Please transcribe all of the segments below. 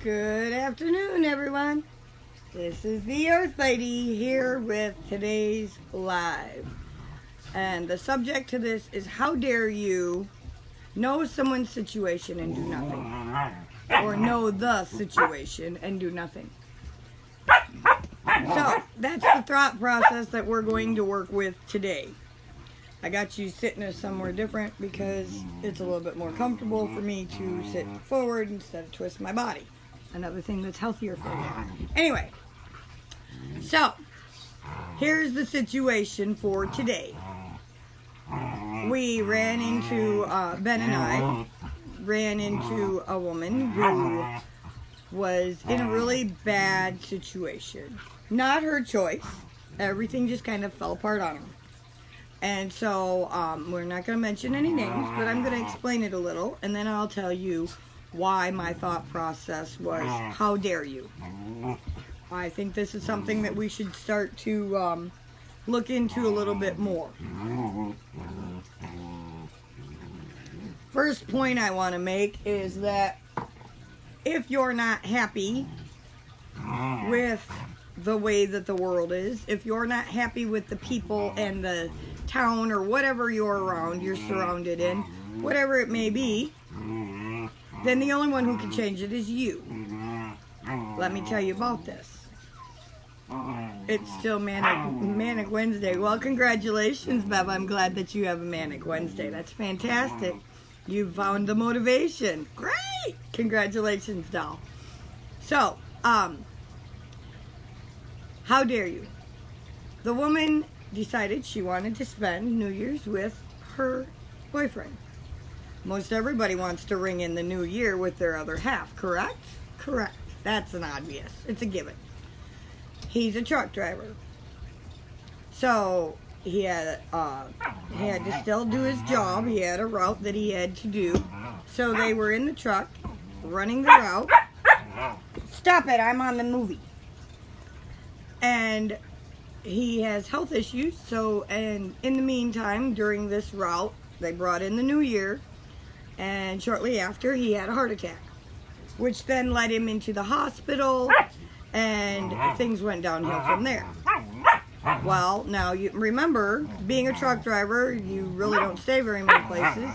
Good afternoon, everyone. This is the Earth Lady here with today's live. And the subject to this is, how dare you know someone's situation and do nothing? Or know the situation and do nothing. So, that's the thought process that we're going to work with today. I got you sitting somewhere different because it's a little bit more comfortable for me to sit forward instead of twist my body. Another thing that's healthier for you. Anyway, so here's the situation for today. We ran into, Ben and I ran into a woman who was in a really bad situation. Not her choice. Everything just kind of fell apart on her. And so, we're not going to mention any names, but I'm going to explain it a little, and then I'll tell you why my thought process was, how dare you? I think this is something that we should start to look into a little bit more. First point I want to make is that if you're not happy with the way that the world is, if you're not happy with the people and the town or whatever you're around, you're surrounded in, whatever it may be, then the only one who can change it is you. Let me tell you about this. It's still Manic Wednesday. Well, congratulations, Bev. I'm glad that you have a Manic Wednesday. That's fantastic. You found the motivation. Great! Congratulations, doll. So, how dare you? The woman decided she wanted to spend New Year's with her boyfriend. Most everybody wants to ring in the new year with their other half, correct? Correct. That's an obvious. It's a given. He's a truck driver. So he had to still do his job. He had a route that he had to do. So they were in the truck, running the route. Stop it, I'm on the movie. And he has health issues, and in the meantime, during this route, they brought in the new year, and shortly after, he had a heart attack, which then led him into the hospital, and things went downhill from there. Well, now, you remember, being a truck driver, you really don't stay very many places.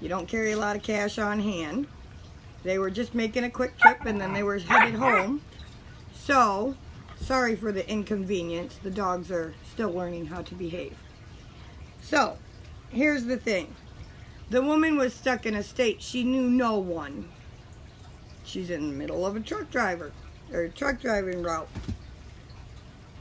You don't carry a lot of cash on hand. They were just making a quick trip, and then they were headed home. So, sorry for the inconvenience. The dogs are still learning how to behave. So, here's the thing. The woman was stuck in a state she knew no one. She's in the middle of a truck driving route.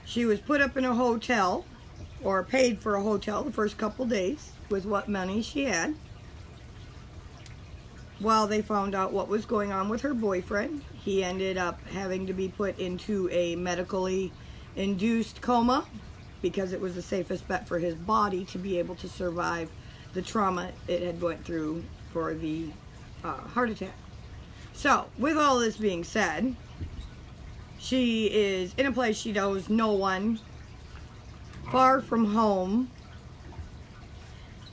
She was put up in a hotel, or paid for a hotel the first couple days with what money she had, while they found out what was going on with her boyfriend. He ended up having to be put into a medically induced coma because it was the safest bet for his body to be able to survive the trauma it had went through for the heart attack. So, with all this being said, she is in a place she knows no one, far from home,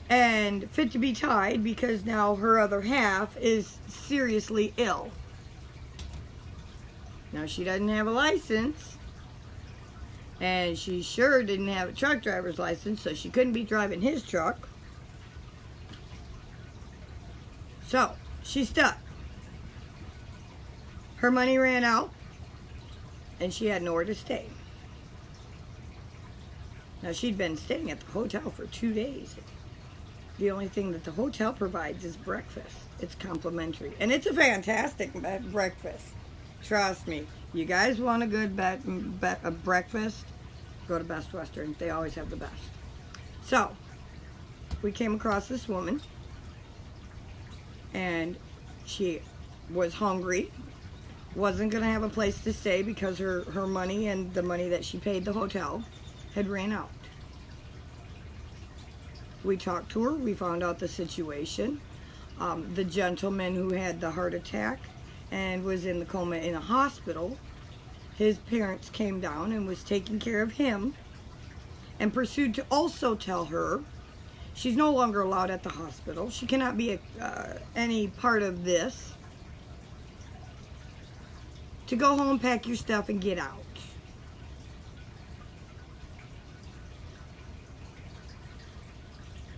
and fit to be tied because now her other half is seriously ill. Now, she doesn't have a license, and she sure didn't have a truck driver's license, so she couldn't be driving his truck. So, she's stuck. Her money ran out, and she had nowhere to stay. Now, she'd been staying at the hotel for 2 days. The only thing that the hotel provides is breakfast. It's complimentary, and it's a fantastic breakfast. Trust me. You guys want a good breakfast? Go to Best Western. They always have the best. So, we came across this woman, and she was hungry, wasn't going to have a place to stay because her money and the money that she paid the hotel had ran out. We talked to her. We found out the situation. The gentleman who had the heart attack and was in the coma in a hospital, his parents came down and was taking care of him, and pursued to also tell her she's no longer allowed at the hospital. She cannot be any part of this. to go home, pack your stuff, and get out.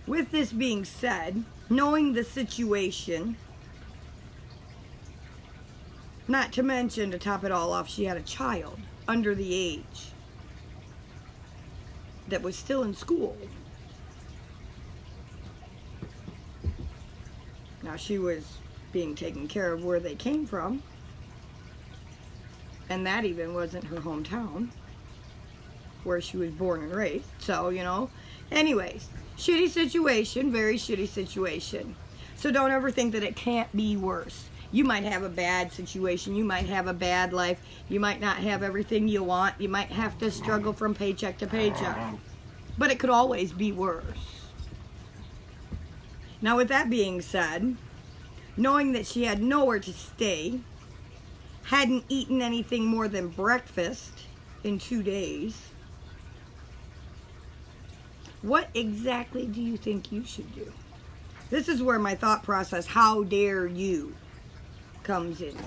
With this being said, knowing the situation, not to mention, to top it all off, she had a child under the age that was still in school. Now, she was being taken care of where they came from, and that even wasn't her hometown, where she was born and raised. So, you know, anyways, shitty situation, very shitty situation. So don't ever think that it can't be worse. You might have a bad situation, you might have a bad life, you might not have everything you want, you might have to struggle from paycheck to paycheck, but it could always be worse. Now, with that being said, knowing that she had nowhere to stay, hadn't eaten anything more than breakfast in 2 days, what exactly do you think you should do? This is where my thought process, how dare you, comes in.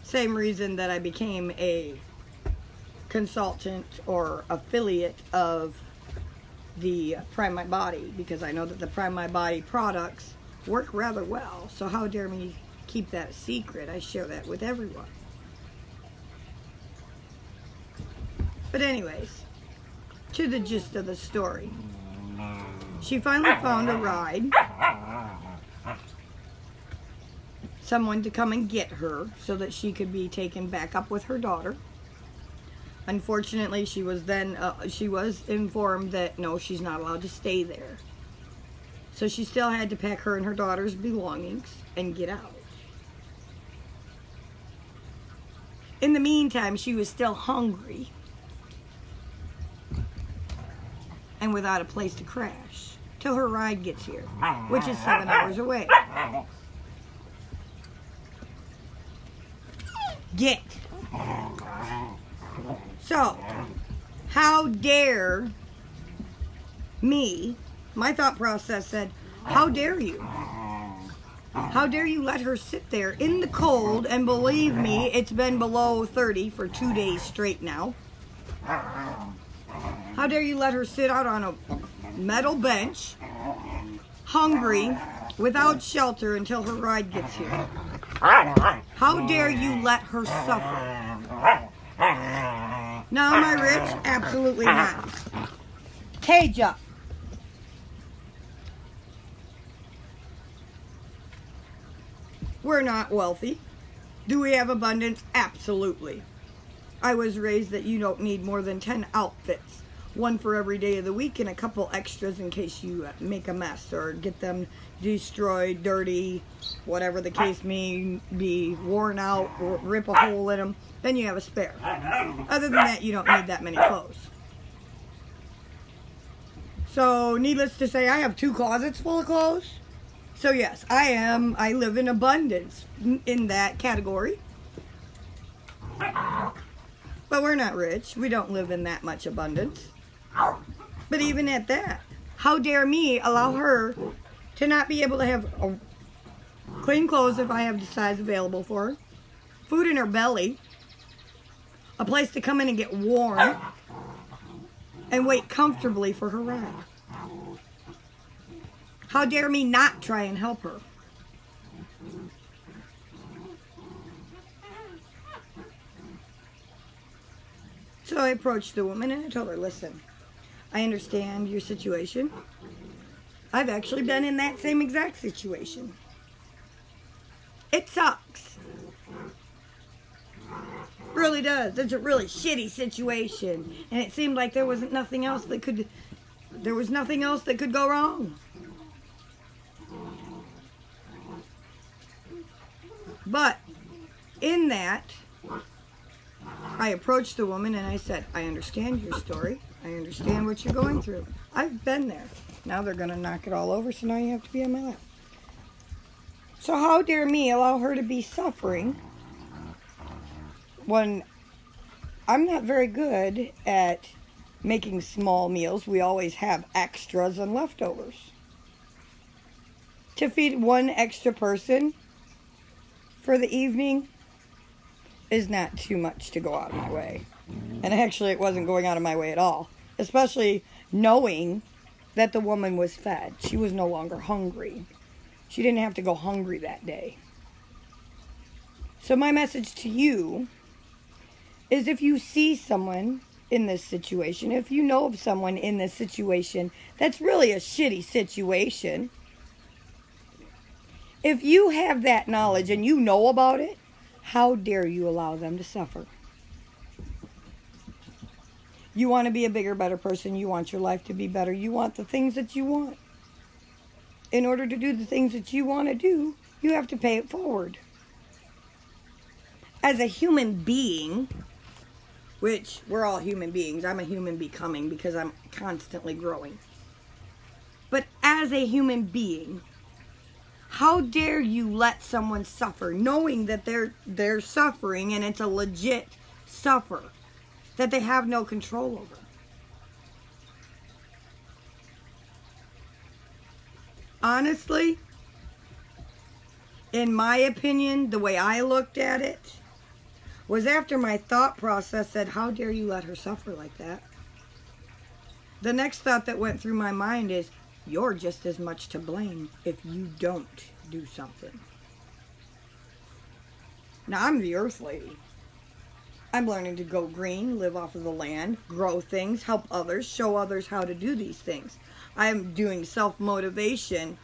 Same reason that I became a consultant or affiliate of the Prime My Body, because I know that the Prime My Body products work rather well. So how dare me keep that a secret? I share that with everyone. But anyways, to the gist of the story. She finally found a ride, someone to come and get her so that she could be taken back up with her daughter. Unfortunately, she was informed that no, she's not allowed to stay there. So she still had to pack her and her daughter's belongings and get out. In the meantime, she was still hungry and without a place to crash till her ride gets here, which is 7 hours away. Get. So, how dare me, my thought process said, how dare you? How dare you let her sit there in the cold, and believe me, it's been below 30 for 2 days straight now. How dare you let her sit out on a metal bench, hungry, without shelter until her ride gets here? How dare you let her suffer? Now, am I rich? Absolutely not. Cage up. We're not wealthy. Do we have abundance? Absolutely. I was raised that you don't need more than 10 outfits. One for every day of the week and a couple extras in case you make a mess or get them destroyed, dirty, whatever the case may be, worn out, or rip a hole in them. Then you have a spare. Other than that, you don't need that many clothes. So, needless to say, I have 2 closets full of clothes. So yes, I live in abundance in that category. But we're not rich. We don't live in that much abundance. But even at that, how dare me allow her to not be able to have clean clothes if I have the size available for her, food in her belly, a place to come in and get warm, and wait comfortably for her ride. How dare me not try and help her? So I approached the woman and I told her, listen, I understand your situation. I've actually been in that same exact situation. It sucks. Really does. It's a really shitty situation. And it seemed like there was nothing else that could go wrong. But in that, I approached the woman and I said, I understand your story. I understand what you're going through. I've been there. Now they're going to knock it all over, so now you have to be on my lap. So how dare me allow her to be suffering when I'm not very good at making small meals. We always have extras and leftovers. To feed one extra person for the evening is not too much to go out of my way. And actually, it wasn't going out of my way at all. Especially knowing that the woman was fed. She was no longer hungry. She didn't have to go hungry that day. So my message to you is, if you see someone in this situation, if you know of someone in this situation that's really a shitty situation, if you have that knowledge and you know about it, how dare you allow them to suffer? You want to be a bigger, better person. You want your life to be better. You want the things that you want. In order to do the things that you want to do, you have to pay it forward. As a human being, which we're all human beings. I'm a human becoming because I'm constantly growing. But as a human being, how dare you let someone suffer, knowing that they're suffering and it's a legit suffer that they have no control over? Honestly, in my opinion, the way I looked at it was, after my thought process said, how dare you let her suffer like that? The next thought that went through my mind is, you're just as much to blame if you don't do something. Now, I'm the Earth Lady. I'm learning to go green, live off of the land, grow things, help others, show others how to do these things. I'm doing self-motivation,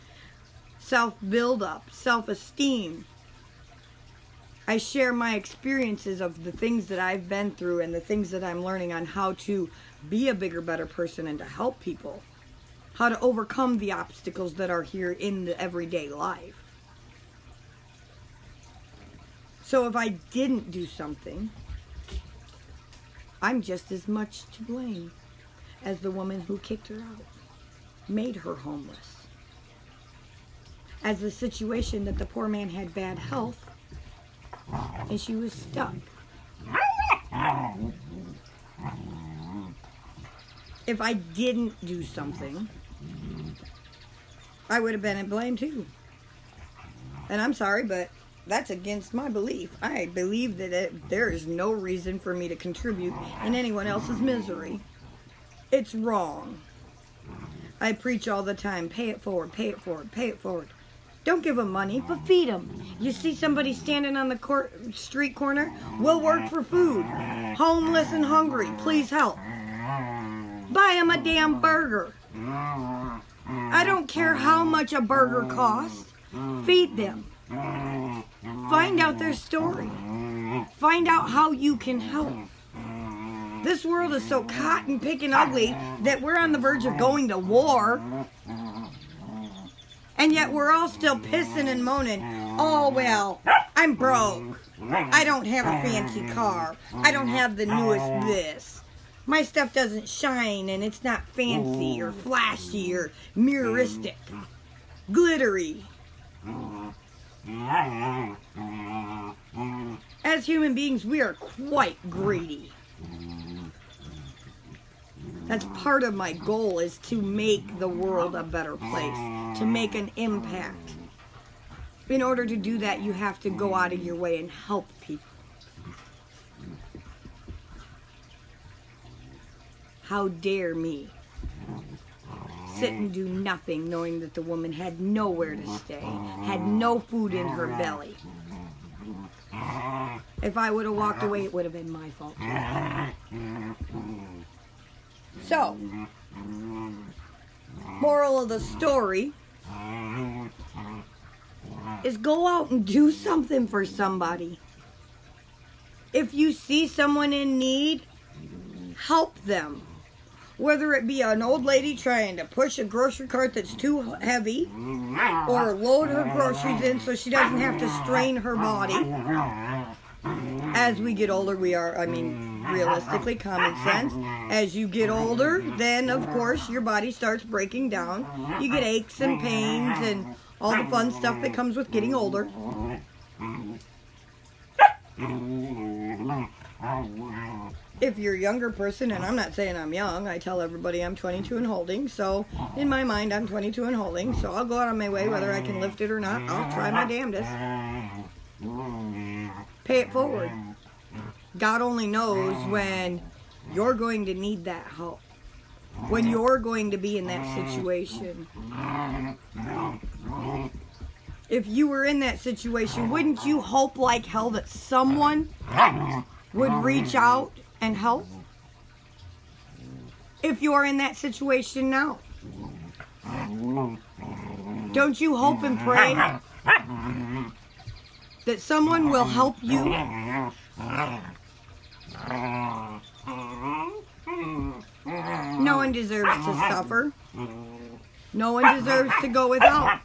self-build-up, self-esteem. I share my experiences of the things that I've been through and the things that I'm learning on how to be a bigger, better person and to help people. How to overcome the obstacles that are here in the everyday life. So if I didn't do something, I'm just as much to blame as the woman who kicked her out, made her homeless. As the situation that the poor man had bad health and she was stuck. If I didn't do something, I would have been at blame too. And I'm sorry, but that's against my belief. I believe that there is no reason for me to contribute in anyone else's misery. It's wrong. I preach all the time, pay it forward, pay it forward, pay it forward. Don't give them money, but feed them. You see somebody standing on the street corner? We'll work for food. Homeless and hungry, please help. Buy them a damn burger. I don't care how much a burger costs. Feed them. Find out their story. Find out how you can help. This world is so cotton picking ugly that we're on the verge of going to war. And yet we're all still pissing and moaning. Oh, well, I'm broke. I don't have a fancy car. I don't have the newest this. My stuff doesn't shine and it's not fancy or flashy or mirroristic. Glittery. As human beings, we are quite greedy. That's part of my goal, is to make the world a better place, to make an impact. In order to do that, you have to go out of your way and help people. How dare me sit and do nothing, knowing that the woman had nowhere to stay, had no food in her belly. If I would have walked away, it would have been my fault. So, moral of the story is, go out and do something for somebody. If you see someone in need, help them. Whether it be an old lady trying to push a grocery cart that's too heavy, or load her groceries in so she doesn't have to strain her body. As we get older, we are, realistically, common sense. As you get older, then, of course, your body starts breaking down. You get aches and pains and all the fun stuff that comes with getting older. If you're a younger person, and I'm not saying I'm young, I tell everybody I'm 22 and holding, so in my mind I'm 22 and holding, so I'll go out on my way whether I can lift it or not. I'll try my damnedest. Pay it forward. God only knows when you're going to need that help. When you're going to be in that situation. If you were in that situation, wouldn't you hope like hell that someone would reach out and help? If you're in that situation now. Don't you hope and pray that someone will help you? No one deserves to suffer. No one deserves to go without.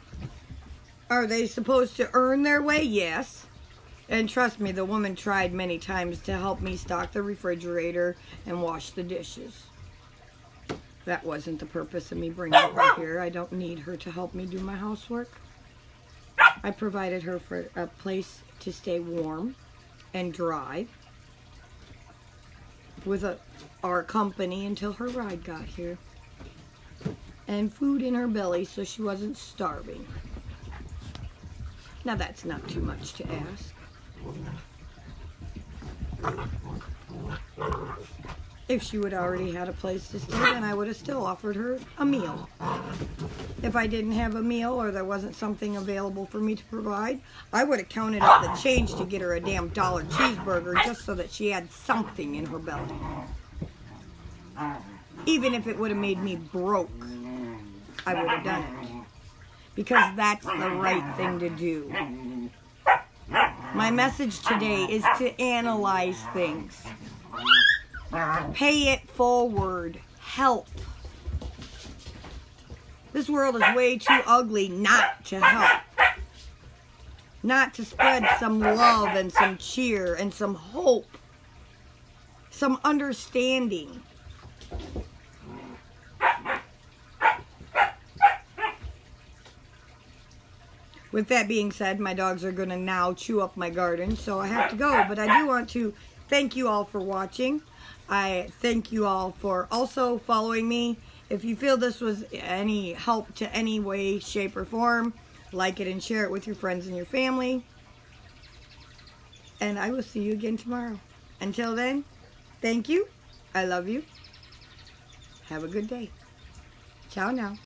Are they supposed to earn their way? Yes. And trust me, the woman tried many times to help me stock the refrigerator and wash the dishes. That wasn't the purpose of me bringing her here. I don't need her to help me do my housework. I provided her for a place to stay warm and dry with our company until her ride got here. And food in her belly so she wasn't starving. Now that's not too much to ask. If she would already had a place to stay, then I would have still offered her a meal. If I didn't have a meal or there wasn't something available for me to provide, I would have counted up the change to get her a damn $1 cheeseburger just so that she had something in her belly. Even if it would have made me broke, I would have done it. Because that's the right thing to do. My message today is to analyze things. Pay it forward. Help. This world is way too ugly not to help. Not to spread some love and some cheer and some hope. Some understanding. With that being said, my dogs are going to now chew up my garden, so I have to go. But I do want to thank you all for watching. I thank you all for also following me. If you feel this was any help to any way, shape, or form, like it and share it with your friends and your family. And I will see you again tomorrow. Until then, thank you. I love you. Have a good day. Ciao now.